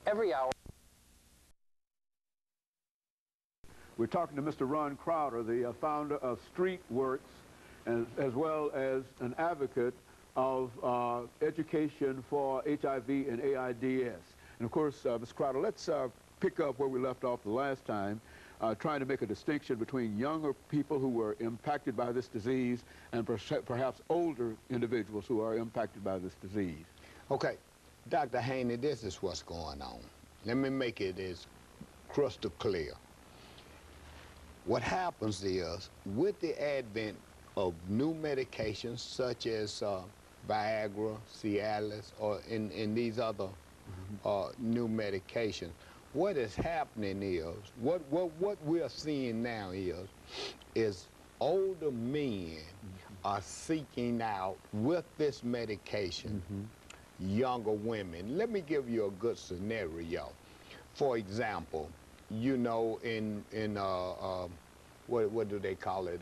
every hour. We're talking to Mr. Ron Crowder, the founder of StreetWorks, as well as an advocate of education for HIV and AIDS. And of course, Mr. Crowder, let's pick up where we left off the last time, trying to make a distinction between younger people who were impacted by this disease and perhaps older individuals who are impacted by this disease. Okay, Dr. Haney, this is what's going on. Let me make it as crystal clear. What happens is, with the advent of new medications such as Viagra, Cialis, or in these other new medications, what is happening is, what we're seeing now is older men are seeking out, with this medication, younger women. Let me give you a good scenario. For example, you know, in what do they call it?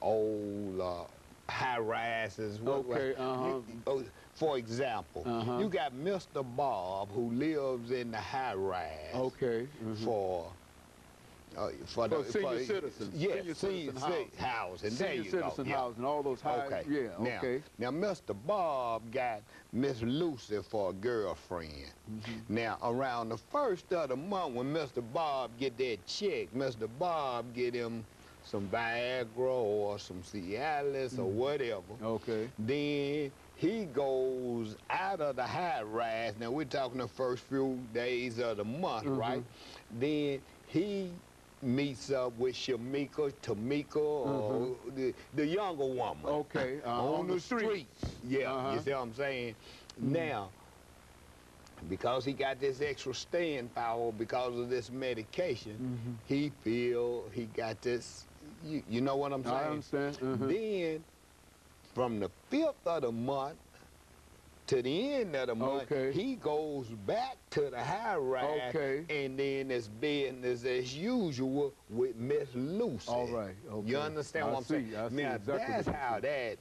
Old high rises. Okay. For example, you got Mr. Bob who lives in the high rise. Okay. For senior citizens. Yes, senior housing. There you go. Senior citizen housing, all those high. Okay. Yeah. Okay. Now, Mr. Bob got Miss Lucy for a girlfriend. Now, around the first of the month, when Mr. Bob get that check, Mr. Bob get him some Viagra or some Cialis or whatever. Okay. Then he goes out of the high rise. Now, we're talking the first few days of the month, right? Then he meets up with Tamika, or the younger woman. Okay. On the streets. Yeah, you see what I'm saying? Now, because he got this extra staying power because of this medication, he feel he got this, you know what I'm saying? I understand. Then, from the 5th of the month to the end of the month, he goes back to the high rise, and then it's business as usual with Miss Lucy. All right. Okay. You understand what I'm saying? Now, exactly that's how that.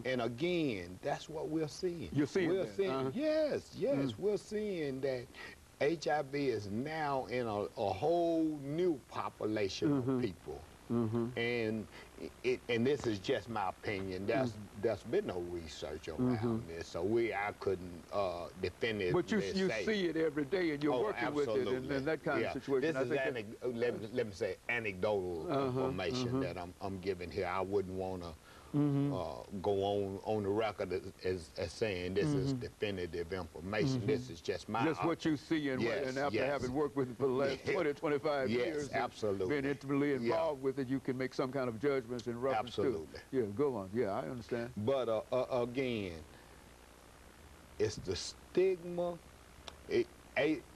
And again, that's what we're seeing. You're seeing we're that? Seeing, yes, we're seeing that HIV is now in a whole new population of people. And this is just my opinion. There's been no research around this, so I couldn't defend it. But you see it every day, and you're working with it in that kind of situation. This is let me say anecdotal information that I'm giving here. I wouldn't want to go on the record as saying this is definitive information. This is just my just what you see, and after having worked with it for the last 20, 25 years, being intimately involved with it, you can make some kind of judgments in reference to. Yeah, go on. Yeah, I understand. But again, it's the stigma.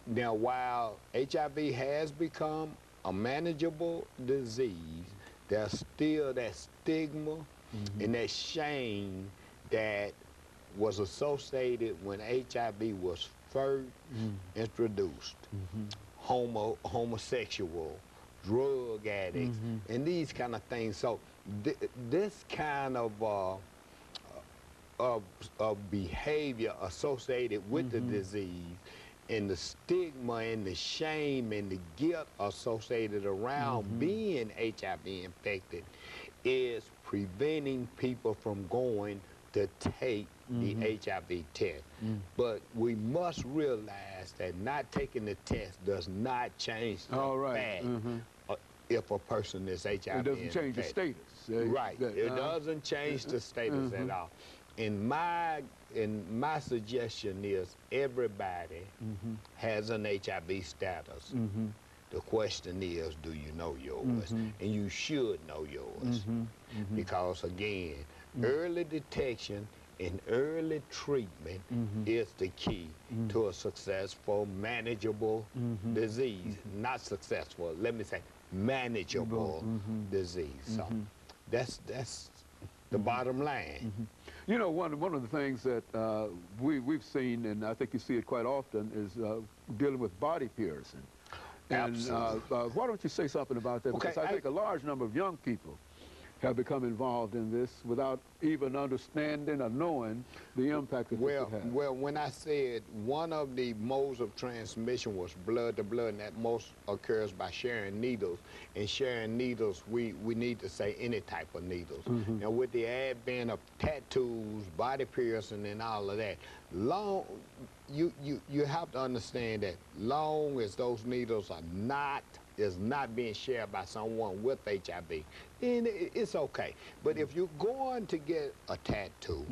Now, while HIV has become a manageable disease, there's still that stigma and that shame that was associated when HIV was first introduced. Homosexual, drug addicts, and these kind of things. So this kind of behavior associated with the disease, and the stigma and the shame and the guilt associated around being HIV infected is preventing people from going to take the HIV test. But we must realize that not taking the test does not change the fact if a person is HIV infected. It doesn't change the status. Right. It doesn't change the status at all. And my suggestion is everybody has an HIV status. The question is, do you know yours? And you should know yours. Because again, early detection and early treatment is the key to a successful, manageable disease. Not successful, let me say manageable disease. So that's the bottom line. You know, one of the things that we've seen, and I think you see it quite often, is dealing with body piercing. And why don't you say something about that? Because I think a large number of young people have become involved in this without even understanding or knowing the impact that this could have. Well, when I said one of the modes of transmission was blood to blood, and that most occurs by sharing needles. And sharing needles, we need to say any type of needles. Now, with the advent of tattoos, body piercing, and all of that, you have to understand that long as those needles are not being shared by someone with HIV, then it's okay. But if you're going to get a tattoo,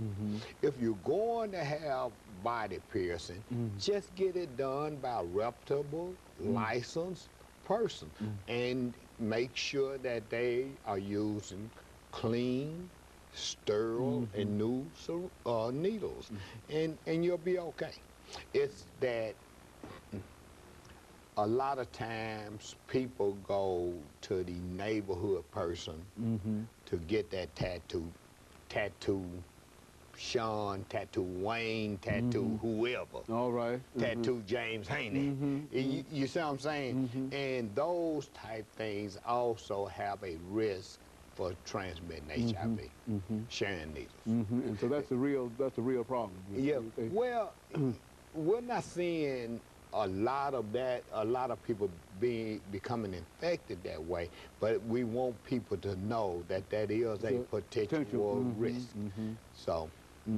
if you're going to have body piercing, just get it done by a reputable, licensed person, and make sure that they are using clean, sterile, and new needles, and you'll be okay. It's that a lot of times people go to the neighborhood person to get that tattoo Sean, tattoo Wayne, tattoo whoever. All right. Tattoo James Haney. You see what I'm saying? And those type things also have a risk for transmitting HIV, sharing needles. And so that's a real problem. Yeah. Well, we're not seeing a lot of that, a lot of people becoming infected that way, but we want people to know that that is a potential risk. So,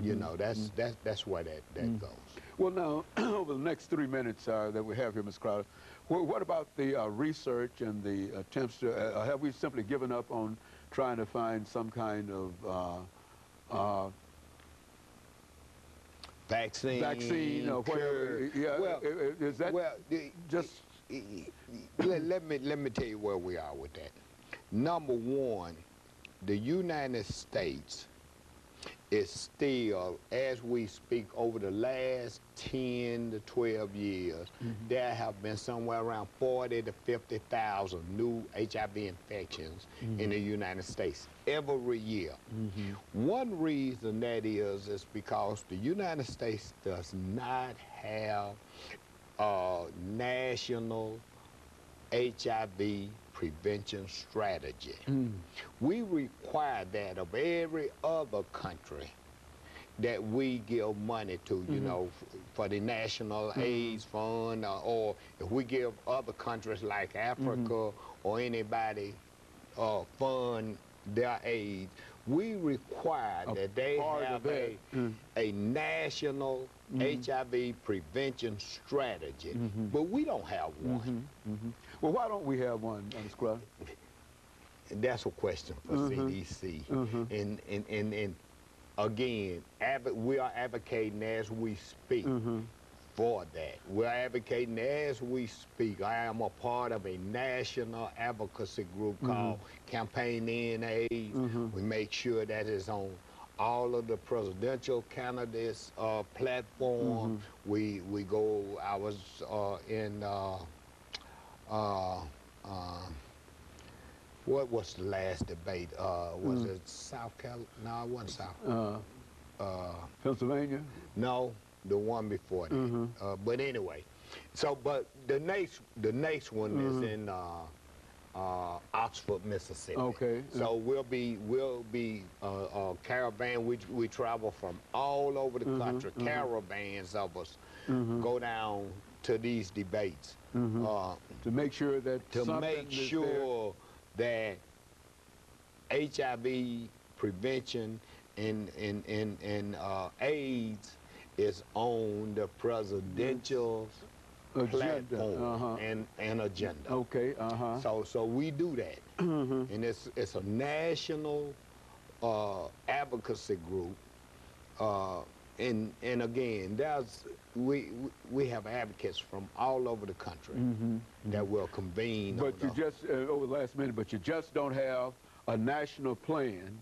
you know, that's where that goes. Well, now, over the next 3 minutes that we have here, Ms. Crowder, what about the research and the attempts to, have we simply given up on trying to find some kind of vaccine or whatever? Yeah, well, is that just... let me tell you where we are with that. Number one, the United States is still, as we speak, over the last 10 to 12 years, there have been somewhere around 40 to 50,000 new HIV infections in the United States every year. One reason that is because the United States does not have a national HIV prevention strategy. We require that of every other country that we give money to, you know, for the National AIDS Fund, or if we give other countries like Africa or anybody fund their AIDS, we require that they have a national HIV prevention strategy, but we don't have one. Well, why don't we have one, Ms. Crowder? That's a question for CDC. And again, we are advocating as we speak for that. We're advocating as we speak. I am a part of a national advocacy group called Campaign End AIDS. We make sure that it's on all of the presidential candidates' platform. We go, I was in, what was the last debate? Was it South Carolina? No, it wasn't South. Pennsylvania? No, the one before that. But anyway, so but the next one is in Oxford, Mississippi. Okay. So we'll be a caravan. We travel from all over the country. Caravans of us go down to these debates to make sure that that HIV prevention and AIDS is on the presidential platform and agenda. Okay. So we do that, and it's a national advocacy group. And again, we have advocates from all over the country that will convene. But you just over the last minute, but you just don't have a national plan,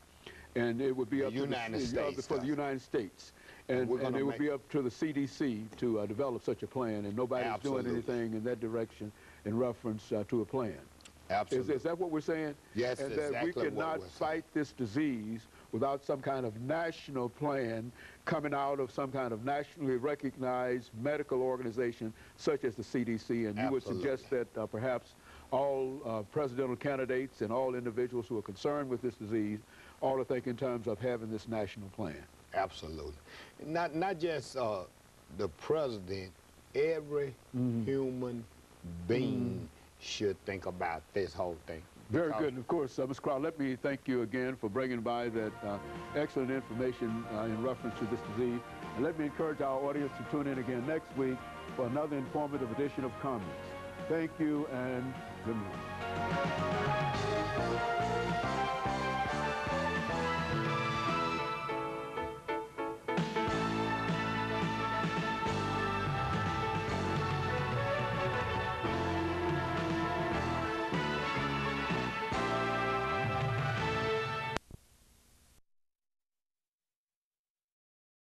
and it would be up to the United States, and it would be up to the CDC to develop such a plan, and nobody's doing anything in that direction in reference to a plan. Absolutely. Is that what we're saying? Yes, and exactly that we cannot fight this disease without some kind of national plan coming out of some kind of nationally recognized medical organization such as the CDC, and you would suggest that perhaps all presidential candidates and all individuals who are concerned with this disease ought to think in terms of having this national plan. Absolutely. Not just the president, every human being should think about this whole thing. Very good. And of course, Mr. Crowder, let me thank you again for bringing by that excellent information in reference to this disease. And let me encourage our audience to tune in again next week for another informative edition of Comments. Thank you and good morning.